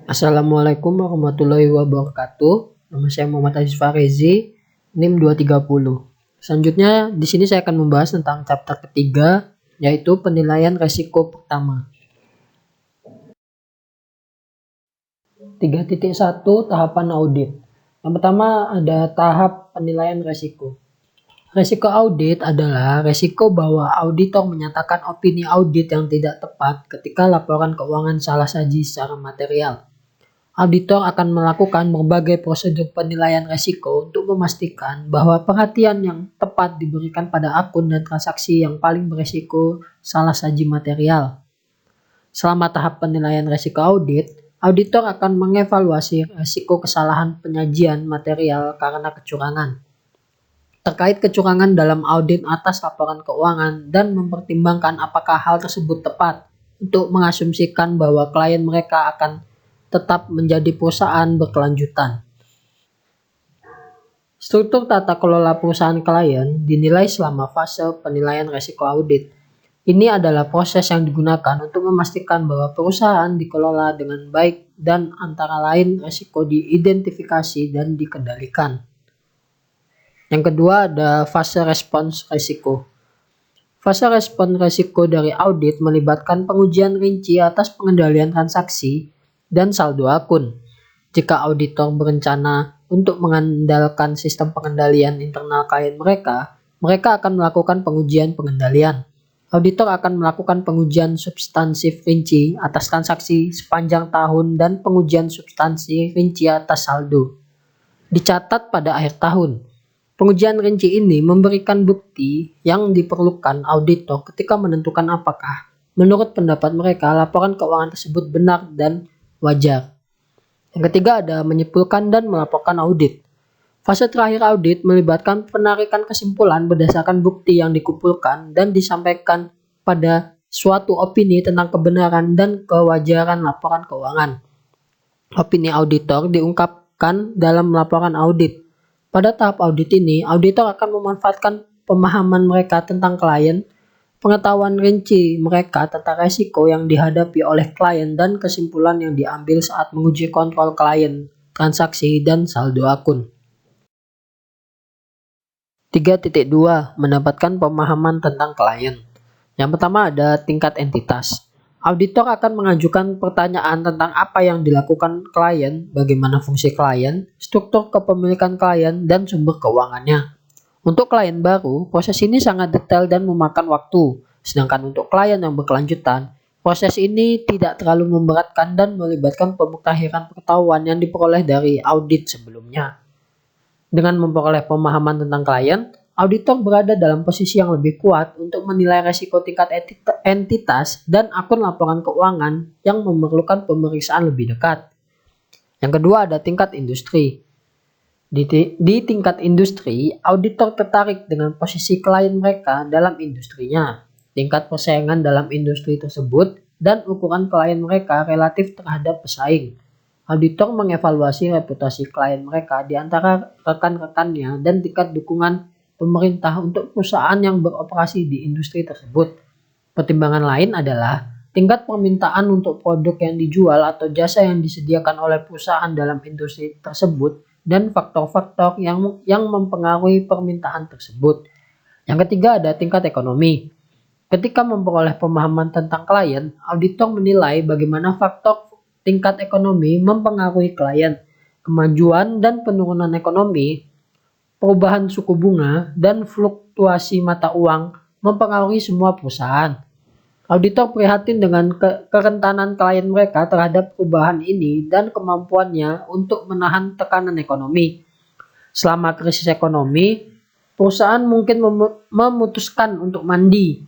Assalamualaikum warahmatullahi wabarakatuh. Nama saya Muhammad Aziz Farezi, NIM 230. Selanjutnya di sini saya akan membahas tentang chapter ketiga, yaitu penilaian resiko pertama. 3.1 tahapan audit. Yang pertama ada tahap penilaian resiko. Resiko audit adalah resiko bahwa auditor menyatakan opini audit yang tidak tepat ketika laporan keuangan salah saji secara material. Auditor akan melakukan berbagai prosedur penilaian resiko untuk memastikan bahwa perhatian yang tepat diberikan pada akun dan transaksi yang paling beresiko salah saji material. Selama tahap penilaian resiko audit, auditor akan mengevaluasi resiko kesalahan penyajian material karena kecurangan. Terkait kecurangan dalam audit atas laporan keuangan dan mempertimbangkan apakah hal tersebut tepat untuk mengasumsikan bahwa klien mereka akan tetap menjadi perusahaan berkelanjutan. Struktur tata kelola perusahaan klien dinilai selama fase penilaian resiko audit. Ini adalah proses yang digunakan untuk memastikan bahwa perusahaan dikelola dengan baik dan antara lain resiko diidentifikasi dan dikendalikan. Yang kedua ada fase respons resiko. Fase respons resiko dari audit melibatkan pengujian rinci atas pengendalian transaksi dan saldo akun. Jika auditor berencana untuk mengandalkan sistem pengendalian internal klien mereka akan melakukan pengujian pengendalian. Auditor akan melakukan pengujian substansif rinci atas transaksi sepanjang tahun dan pengujian substansi rinci atas saldo. Dicatat pada akhir tahun. Pengujian rinci ini memberikan bukti yang diperlukan auditor ketika menentukan apakah, menurut pendapat mereka, laporan keuangan tersebut benar dan wajar. Yang ketiga ada menyimpulkan dan melaporkan audit. Fase terakhir audit melibatkan penarikan kesimpulan berdasarkan bukti yang dikumpulkan dan disampaikan pada suatu opini tentang kebenaran dan kewajaran laporan keuangan. Opini auditor diungkapkan dalam laporan audit. Pada tahap audit ini, auditor akan memanfaatkan pemahaman mereka tentang klien, pengetahuan rinci mereka tentang resiko yang dihadapi oleh klien dan kesimpulan yang diambil saat menguji kontrol klien, transaksi, dan saldo akun. 3.2 mendapatkan pemahaman tentang klien. Yang pertama ada tingkat entitas. Auditor akan mengajukan pertanyaan tentang apa yang dilakukan klien, bagaimana fungsi klien, struktur kepemilikan klien, dan sumber keuangannya. Untuk klien baru, proses ini sangat detail dan memakan waktu. Sedangkan untuk klien yang berkelanjutan, proses ini tidak terlalu memberatkan dan melibatkan pemutahiran pengetahuan yang diperoleh dari audit sebelumnya. Dengan memperoleh pemahaman tentang klien, auditor berada dalam posisi yang lebih kuat untuk menilai resiko tingkat entitas dan akun laporan keuangan yang memerlukan pemeriksaan lebih dekat. Yang kedua ada tingkat industri. Di tingkat industri, auditor tertarik dengan posisi klien mereka dalam industrinya, tingkat persaingan dalam industri tersebut, dan ukuran klien mereka relatif terhadap pesaing. Auditor mengevaluasi reputasi klien mereka di antara rekan-rekannya dan tingkat dukungan pemerintah untuk perusahaan yang beroperasi di industri tersebut. Pertimbangan lain adalah tingkat permintaan untuk produk yang dijual atau jasa yang disediakan oleh perusahaan dalam industri tersebut dan faktor-faktor yang mempengaruhi permintaan tersebut. Yang ketiga ada tingkat ekonomi. Ketika memperoleh pemahaman tentang klien, auditor menilai bagaimana faktor tingkat ekonomi mempengaruhi klien, kemajuan dan penurunan ekonomi, perubahan suku bunga, dan fluktuasi mata uang mempengaruhi semua perusahaan. Auditor prihatin dengan kerentanan klien mereka terhadap perubahan ini dan kemampuannya untuk menahan tekanan ekonomi. Selama krisis ekonomi, perusahaan mungkin memutuskan untuk mandi.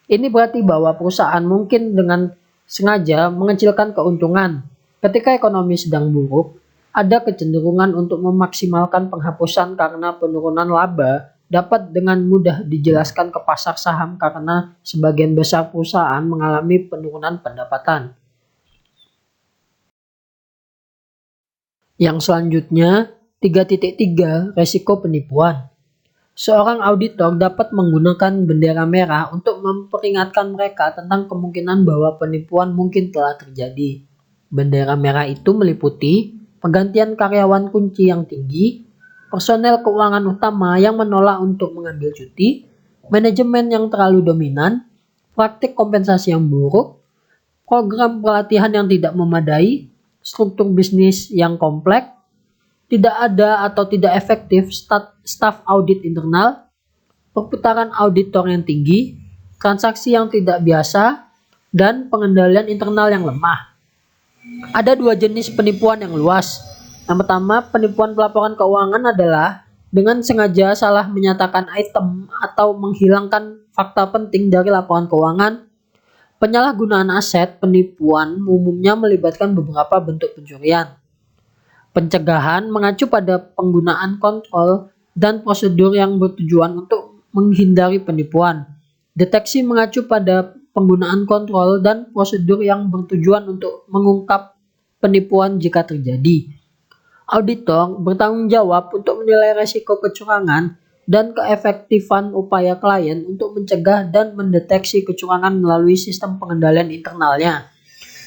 Ini berarti bahwa perusahaan mungkin dengan sengaja mengecilkan keuntungan. Ketika ekonomi sedang buruk, ada kecenderungan untuk memaksimalkan penghapusan karena penurunan laba dapat dengan mudah dijelaskan ke pasar saham karena sebagian besar perusahaan mengalami penurunan pendapatan. Yang selanjutnya, 3.3 resiko penipuan. Seorang auditor dapat menggunakan bendera merah untuk memperingatkan mereka tentang kemungkinan bahwa penipuan mungkin telah terjadi. Bendera merah itu meliputi penggantian karyawan kunci yang tinggi, personel keuangan utama yang menolak untuk mengambil cuti, manajemen yang terlalu dominan, praktik kompensasi yang buruk, program pelatihan yang tidak memadai, struktur bisnis yang kompleks, tidak ada atau tidak efektif staf audit internal, perputaran auditor yang tinggi, transaksi yang tidak biasa, dan pengendalian internal yang lemah. Ada dua jenis penipuan yang luas. Yang pertama, penipuan pelaporan keuangan adalah dengan sengaja salah menyatakan item atau menghilangkan fakta penting dari laporan keuangan. Penyalahgunaan aset penipuan umumnya melibatkan beberapa bentuk pencurian. Pencegahan mengacu pada penggunaan kontrol dan prosedur yang bertujuan untuk menghindari penipuan. Deteksi mengacu pada penggunaan kontrol dan prosedur yang bertujuan untuk mengungkap penipuan jika terjadi. Auditor bertanggung jawab untuk menilai risiko kecurangan dan keefektifan upaya klien untuk mencegah dan mendeteksi kecurangan melalui sistem pengendalian internalnya.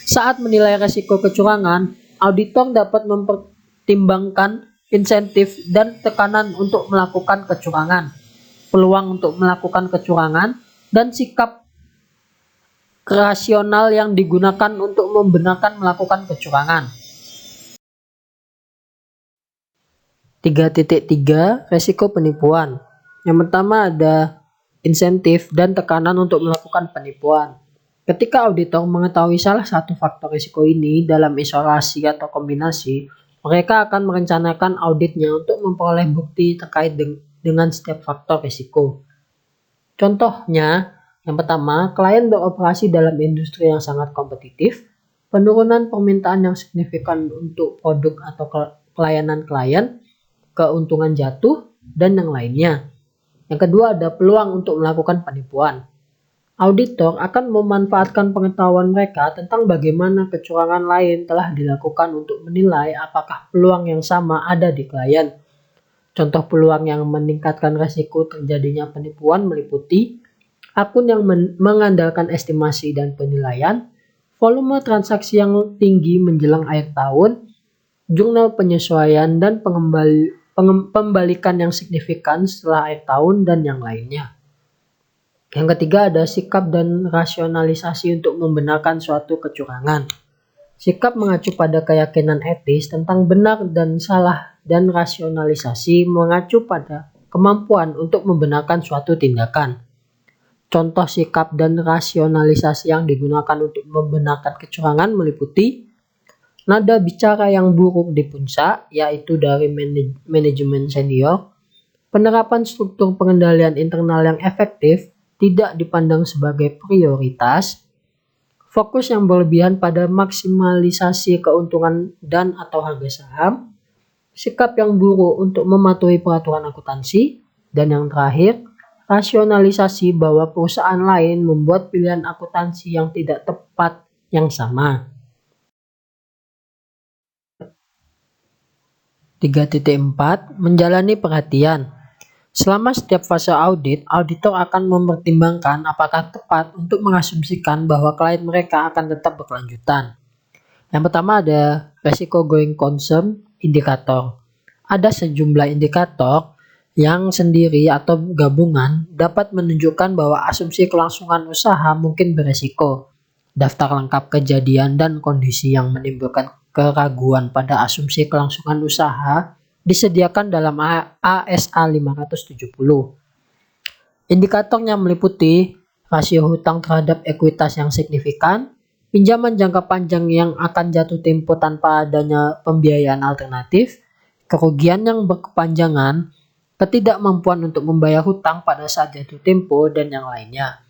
Saat menilai risiko kecurangan, auditor dapat mempertimbangkan insentif dan tekanan untuk melakukan kecurangan, peluang untuk melakukan kecurangan, dan sikap rasional yang digunakan untuk membenarkan melakukan kecurangan. 3.3 Resiko penipuan. Yang pertama ada insentif dan tekanan untuk melakukan penipuan. Ketika auditor mengetahui salah satu faktor risiko ini dalam isolasi atau kombinasi, mereka akan merencanakan auditnya untuk memperoleh bukti terkait dengan setiap faktor risiko. Contohnya, yang pertama, klien beroperasi dalam industri yang sangat kompetitif, penurunan permintaan yang signifikan untuk produk atau pelayanan klien, keuntungan jatuh, dan yang lainnya. Yang kedua ada peluang untuk melakukan penipuan. Auditor akan memanfaatkan pengetahuan mereka tentang bagaimana kecurangan lain telah dilakukan untuk menilai apakah peluang yang sama ada di klien. Contoh peluang yang meningkatkan risiko terjadinya penipuan meliputi akun yang mengandalkan estimasi dan penilaian, volume transaksi yang tinggi menjelang akhir tahun, jurnal penyesuaian dan pembalikan yang signifikan setelah akhir tahun, dan yang lainnya. Yang ketiga ada sikap dan rasionalisasi untuk membenarkan suatu kecurangan. Sikap mengacu pada keyakinan etis tentang benar dan salah, dan rasionalisasi mengacu pada kemampuan untuk membenarkan suatu tindakan. Contoh sikap dan rasionalisasi yang digunakan untuk membenarkan kecurangan meliputi nada bicara yang buruk di puncak, yaitu dari manajemen senior, penerapan struktur pengendalian internal yang efektif tidak dipandang sebagai prioritas, fokus yang berlebihan pada maksimalisasi keuntungan dan atau harga saham, sikap yang buruk untuk mematuhi peraturan akuntansi, dan yang terakhir, rasionalisasi bahwa perusahaan lain membuat pilihan akuntansi yang tidak tepat yang sama. 3.4 Menjalani perhatian. Selama setiap fase audit, auditor akan mempertimbangkan apakah tepat untuk mengasumsikan bahwa klien mereka akan tetap berkelanjutan. Yang pertama ada resiko going concern indikator. Ada sejumlah indikator yang sendiri atau gabungan dapat menunjukkan bahwa asumsi kelangsungan usaha mungkin beresiko. Daftar lengkap kejadian dan kondisi yang menimbulkan keraguan pada asumsi kelangsungan usaha disediakan dalam ASA 570. Indikatornya meliputi rasio hutang terhadap ekuitas yang signifikan, pinjaman jangka panjang yang akan jatuh tempo tanpa adanya pembiayaan alternatif, kerugian yang berkepanjangan, ketidakmampuan untuk membayar hutang pada saat jatuh tempo, dan yang lainnya.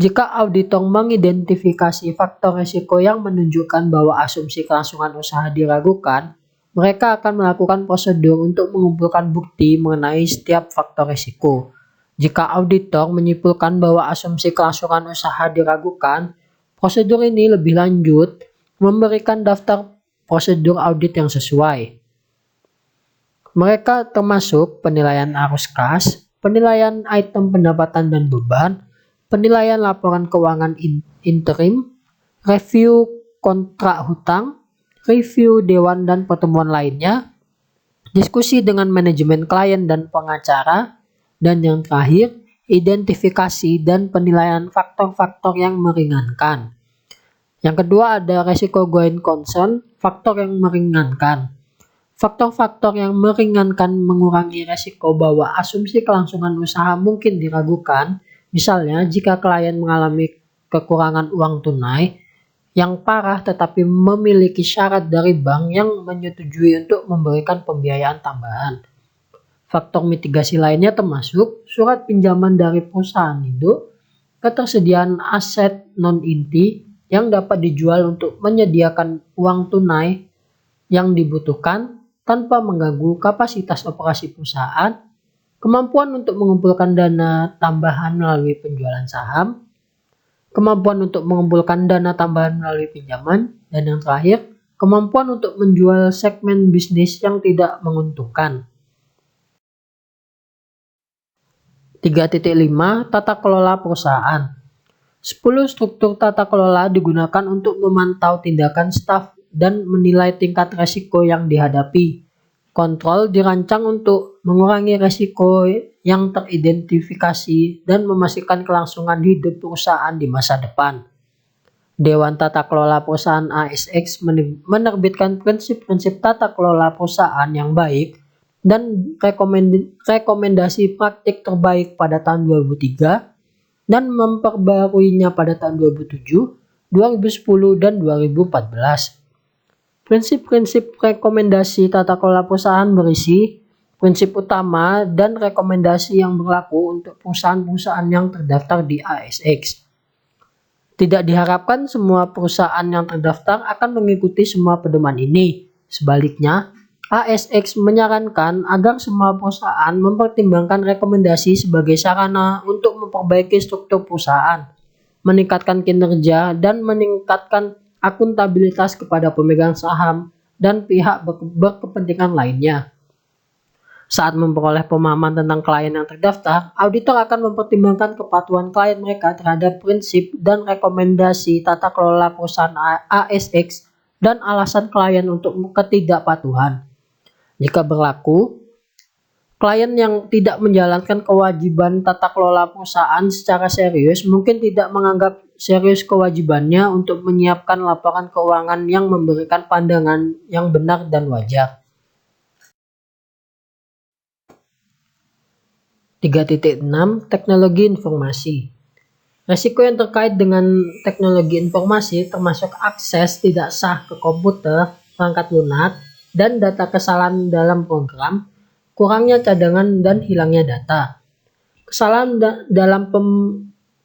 Jika auditor mengidentifikasi faktor risiko yang menunjukkan bahwa asumsi kelangsungan usaha diragukan, mereka akan melakukan prosedur untuk mengumpulkan bukti mengenai setiap faktor risiko. Jika auditor menyimpulkan bahwa asumsi kelangsungan usaha diragukan, prosedur ini lebih lanjut memberikan daftar prosedur audit yang sesuai. Mereka termasuk penilaian arus kas, penilaian item pendapatan dan beban, penilaian laporan keuangan interim, review kontrak hutang, review dewan dan pertemuan lainnya, diskusi dengan manajemen klien dan pengacara, dan yang terakhir, identifikasi dan penilaian faktor-faktor yang meringankan. Yang kedua ada resiko going concern, faktor yang meringankan. Faktor-faktor yang meringankan mengurangi resiko bahwa asumsi kelangsungan usaha mungkin diragukan, misalnya jika klien mengalami kekurangan uang tunai yang parah tetapi memiliki syarat dari bank yang menyetujui untuk memberikan pembiayaan tambahan. Faktor mitigasi lainnya termasuk surat pinjaman dari perusahaan induk, ketersediaan aset non-inti yang dapat dijual untuk menyediakan uang tunai yang dibutuhkan tanpa mengganggu kapasitas operasi perusahaan, kemampuan untuk mengumpulkan dana tambahan melalui penjualan saham, kemampuan untuk mengumpulkan dana tambahan melalui pinjaman, dan yang terakhir, kemampuan untuk menjual segmen bisnis yang tidak menguntungkan. 3.5 Tata kelola perusahaan. 10 struktur tata kelola digunakan untuk memantau tindakan staf dan menilai tingkat resiko yang dihadapi. Kontrol dirancang untuk mengurangi resiko yang teridentifikasi dan memastikan kelangsungan hidup perusahaan di masa depan. Dewan Tata Kelola Perusahaan ASX menerbitkan prinsip-prinsip tata kelola perusahaan yang baik dan rekomendasi praktik terbaik pada tahun 2003 dan memperbaruinya pada tahun 2007, 2010, dan 2014. Prinsip-prinsip rekomendasi tata kelola perusahaan berisi prinsip utama dan rekomendasi yang berlaku untuk perusahaan-perusahaan yang terdaftar di ASX. Tidak diharapkan semua perusahaan yang terdaftar akan mengikuti semua pedoman ini. Sebaliknya, ASX menyarankan agar semua perusahaan mempertimbangkan rekomendasi sebagai sarana untuk memperbaiki struktur perusahaan, meningkatkan kinerja, dan meningkatkan akuntabilitas kepada pemegang saham dan pihak berkepentingan lainnya. Saat memperoleh pemahaman tentang klien yang terdaftar, auditor akan mempertimbangkan kepatuhan klien mereka terhadap prinsip dan rekomendasi tata kelola perusahaan ASX dan alasan klien untuk ketidakpatuhan. Jika berlaku, klien yang tidak menjalankan kewajiban tata kelola perusahaan secara serius mungkin tidak menganggap serius kewajibannya untuk menyiapkan laporan keuangan yang memberikan pandangan yang benar dan wajar. 3.6 Teknologi informasi. Risiko yang terkait dengan teknologi informasi termasuk akses tidak sah ke komputer, perangkat lunak, dan data kesalahan dalam program, kurangnya cadangan dan hilangnya data. Kesalahan dalam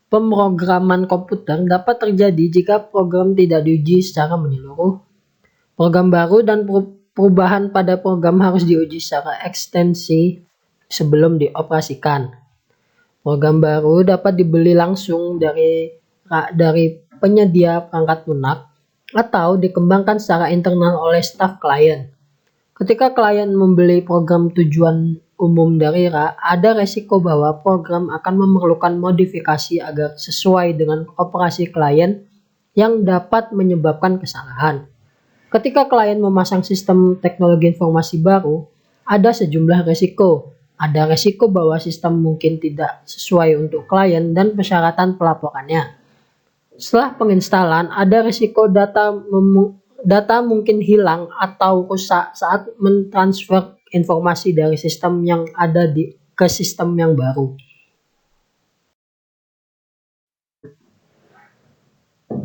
pemrograman komputer dapat terjadi jika program tidak diuji secara menyeluruh. Program baru dan perubahan pada program harus diuji secara ekstensi sebelum dioperasikan. Program baru dapat dibeli langsung dari penyedia perangkat lunak atau dikembangkan secara internal oleh staf klien. Ketika klien membeli program tujuan umum dari RA, ada resiko bahwa program akan memerlukan modifikasi agar sesuai dengan operasi klien yang dapat menyebabkan kesalahan. Ketika klien memasang sistem teknologi informasi baru, ada sejumlah resiko. Ada resiko bahwa sistem mungkin tidak sesuai untuk klien dan persyaratan pelaporannya. Setelah penginstalan, ada resiko data mungkin hilang atau rusak saat mentransfer informasi dari sistem yang ada ke sistem yang baru.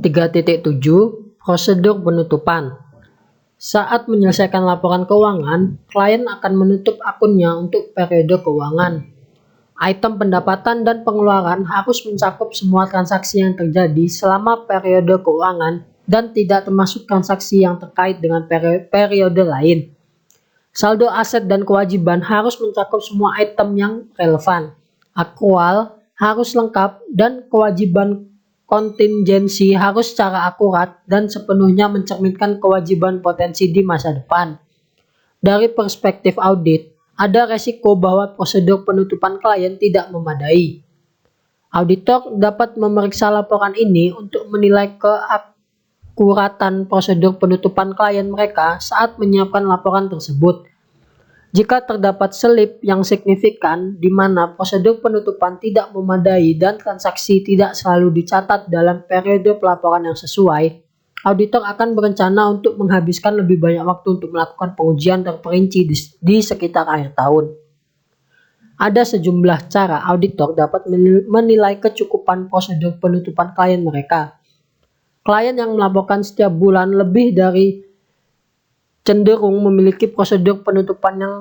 3.7 Prosedur penutupan. Saat menyelesaikan laporan keuangan, klien akan menutup akunnya untuk periode keuangan. Item pendapatan dan pengeluaran harus mencakup semua transaksi yang terjadi selama periode keuangan dan tidak termasuk transaksi yang terkait dengan periode lain. Saldo aset dan kewajiban harus mencakup semua item yang relevan. Akrual harus lengkap dan kewajiban kontingensi harus secara akurat dan sepenuhnya mencerminkan kewajiban potensi di masa depan. Dari perspektif audit, ada resiko bahwa prosedur penutupan klien tidak memadai. Auditor dapat memeriksa laporan ini untuk menilai keakuratan prosedur penutupan klien mereka saat menyiapkan laporan tersebut. Jika terdapat selip yang signifikan di mana prosedur penutupan tidak memadai dan transaksi tidak selalu dicatat dalam periode pelaporan yang sesuai, auditor akan berencana untuk menghabiskan lebih banyak waktu untuk melakukan pengujian terperinci di sekitar akhir tahun. Ada sejumlah cara auditor dapat menilai kecukupan prosedur penutupan klien mereka. Klien yang melaporkan setiap bulan lebih dari cenderung memiliki prosedur penutupan yang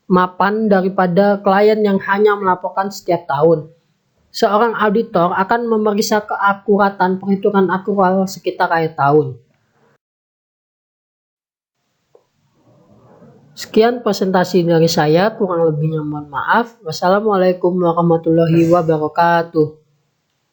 mapan daripada klien yang hanya melaporkan setiap tahun. Seorang auditor akan memeriksa keakuratan perhitungan akrual sekitar akhir tahun. Sekian presentasi dari saya, kurang lebihnya mohon maaf. Wassalamualaikum warahmatullahi wabarakatuh.